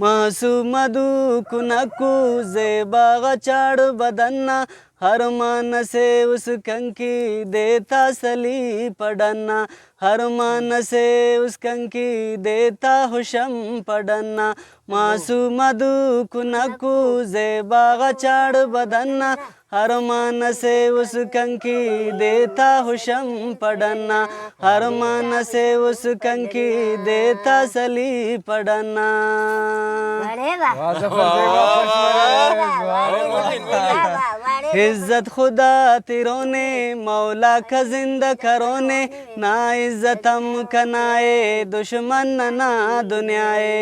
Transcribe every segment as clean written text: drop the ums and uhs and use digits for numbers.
मासूमदू कुनकू ज़ेबा चाड़ बदन्ना हर मान से उस कंकी देता सली पड़न्ना हर मान से उस कंकी देता हुशम पड़न्ना मासूमदू कुनकू ज़ेबा चाड़ बदन्ना हर मान से उस कंकी देता हुशम पड़न्ना हर मान से उस कंकी देता सली पड़न्ना इज्जत खुदा तिरों ने मौला का जिंदा करो ने ना इज्जत हम कनाए दुश्मन ना दुनियाए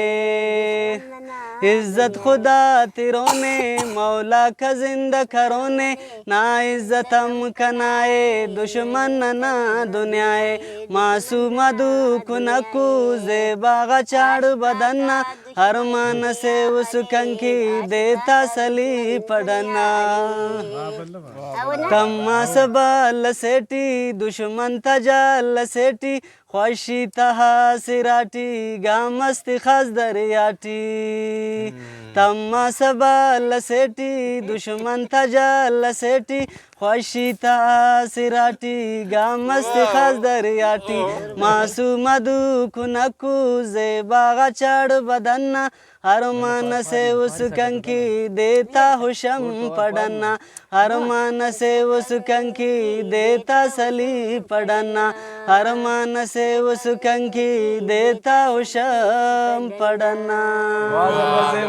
इज्जत खुदा तिरों ने मौला का जिंदा करो ने ना इज्जत हम कनाए दुश्मन ना दुनियाए मासूमदू कुनकू ज़ेबा चाड़ बदन्ना हर मान से उस कंकी देता सली पड़ना तम्मा सबल सेठी दुश्मन तजाल सेठी ख्वाशी तहा सिराटी गामस्ती खास दरियाटी तम्मा सबल सेठी दुश्मन तजाल सेठी ख्वाशी तहा सिराटी गामस्ती खास दरियाटी मासूमदू कुनकू ज़ेबा चाड़ बदन्ना हर मान से उस कंकी देता हुशम पड़ना हर मान से उस कंकी देता सली पड़ना हर मान से उस कंकी देता हुशम पड़ना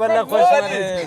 बला खुश में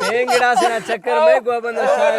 पेंगड़ा से ना चक्कर में को बंदा शायर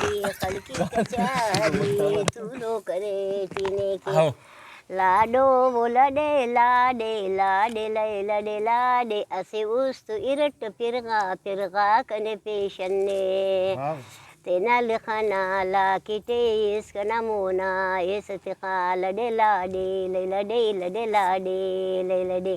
की खलकी कचारी तू लो करे टीने की लाडो बोलडे लाडे लाडे लैलडे लाडे असे उस्तु इरट पिरगा कने पेशन्ने तेना लिखना ला किटे इसका नमूना इस तिकाल डे लाडे लैलडे लडे लाडे लैलडे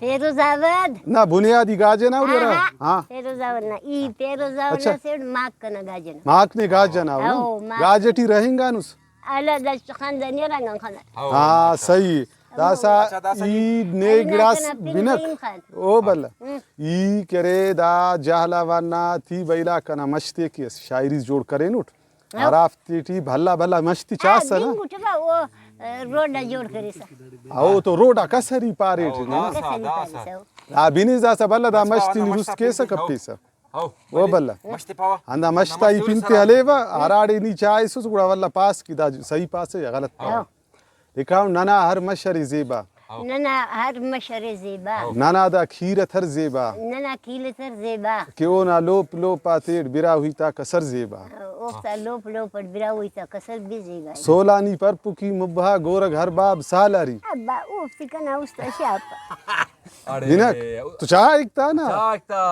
पेरोजावद ना बुनियादी गाजना उडरा हां पेरोजावद ना ई पेरोजावद ना सेड माक कना गाजना माक ने गाजना गाजटी रहेंगा नुस अला दश खानदानी रंगन खाना हां सही दासा ई नेग्रास बिनक ओ बल्ला ई करे दा जहलावाना थी बैला कना मस्ती की शायरी जोड़ करे नुट आराफ्ती टी भल्ला भल्ला मस्ती चास ना गुटबा वो रोडा जोड़ करे सा आओ तो रोडा कसरी पारे ना आ बिनिस दासा बल्ला दा मस्ती रुस केसा कप्पीसा ओ बल्ला मस्ती पावा अंदा मस्ता ई पिंते हलेवा आराडे नी चाय सुस गुड़ा वल्ला पास की दा सही पास है या गलत पास दिखाओ नाना हर मशरी ज़ेबा नना हर मशरी ज़ेबा नाना दा खीर थर ज़ेबा नना खीर थर ज़ेबा क्यों ना लोप लोपा तेड़ बिरा हुई ता कसर ज़ेबा ओफ्ता लोप लोपट बिरा हुई ता कसर भी ज़ेबा सोलानी पर पुकी मुब्बा गोरग हर बाब सालारी अब्बा ओफ्ती कना उस्ता शाप दिनक तो चाह एकता ना चाहता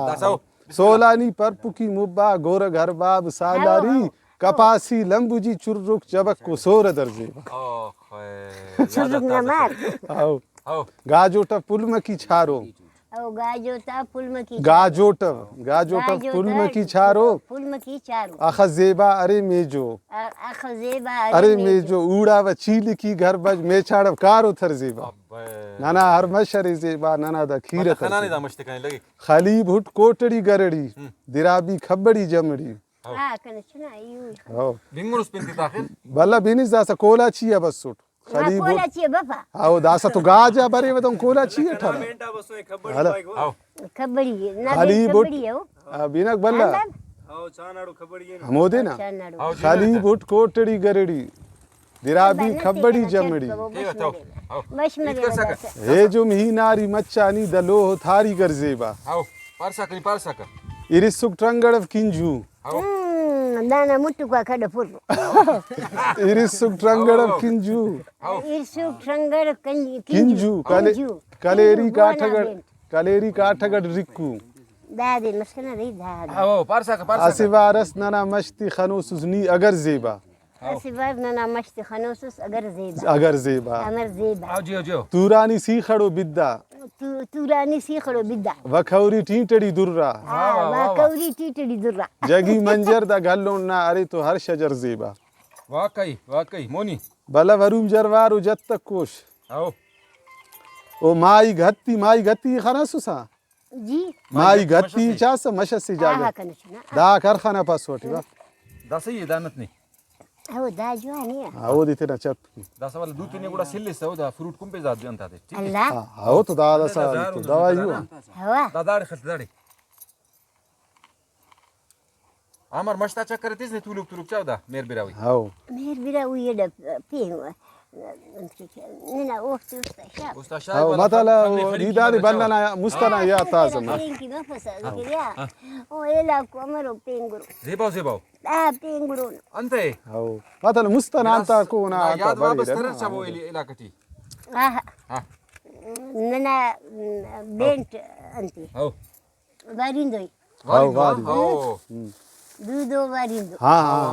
दासो सोलानी पर पुकी मुब्बा गोरग हर बाब सालारी कपासी लंबुजी चुर्रुक चबक को सोर दर्जेबा चुर्रुक नमार आओ गाजोटा पुलम की छारो ओ गाजोटा पुलम की गाजोटा पुलम की छारो पुलम की चारो अखजेबा अरे मेजो अखजेबा अरे मेजो उड़ा व चील की घर बज मेछाड़ कारो थर जेबा नाना हर मशरी जेबा नाना दा खीर खाना नहीं दा मस्ती कने लगी खाली भुट कोटड़ी गरड़ी दिराबी खबड़ी जमड़ी कने सुना यू हो बिंगुरस पिंती दाखिल बल्ला बिनिस दासा कोला छिया बस सुट खाली कोला छिया बापा आओ दासा तो गाजा बरे में तो कोला छिया ठर आओ खबड़ी ना खाली बुट खबड़ी हो बिनक बल्ला आओ चानाडू खबड़ी है हमोदे ना खाली भुट कोटड़ी गरड़ी दिराबी खबड़ी जमड़ी ठीक आहे हो मशमरे हे जो मिही नारी मच्चानी दलो थारी गरजेबा हो पारसा का इरिसुक ट्रंगड़ किंजू दाना मुट्टू का खड़ फुर इरिसुक ट्रंगड़ किंजू इरसु ट्रंगड़ किंजू कलेरी काठगड़ रिक्कू दादी मस्कना रे दादी हो पारसा का असिवारस नना मश्ती खनोसुजनी अगर जेबा असिबार नना मश्त खनोसुस अगर जेबा अमर जेबा आओ जियो तूरानी सी खड़ो बिद्दा तूरानी सीखड़ो बिद्दा वखौरी टीटड़ी दुर्रा वा कौरी टीटड़ी दुर्रा जगी मंजर दा गल्लों ना अरे तो हर शजर जेबा वाकई मोनी बला वरूम जरवारो जत्त कोश आओ ओ माई घत्ती खनसुसा जी माई घत्ती चास मशसी जागे आहा कनचना दा करखाना पासवटी बा दासई दानत नाही हो दाजो आणि आओ दिते ना चप दासा वाला दूध पिणे गुडा सिल्लिस हो दा फ्रूट कुंपे जात जनता ते अल्लाह आओ तो दादा सा तो दवाई हो हवा दादाड खत दाडे आमार मस्ता चक्कर तेच नाही तुलुक चावदा मेर बिरावी आओ मेर बिरा उयड पिंग नना ओफ्त उस्ता उस्ता आओ मतला दीदारी बल्लना मुस्तना या ताजम पिंग की बफसा किया ओ एला को अमरो पिंगुरो जेबाव आ पिंगुरो अंते आओ मतला मुस्तना अंता को ना अंता याद वापस बरी करर चाबो इलाकटी आहा हा नना बेंट अंती हो वारिंदोई आओ वादी हो दूधो वारिंदो हाँ हाँ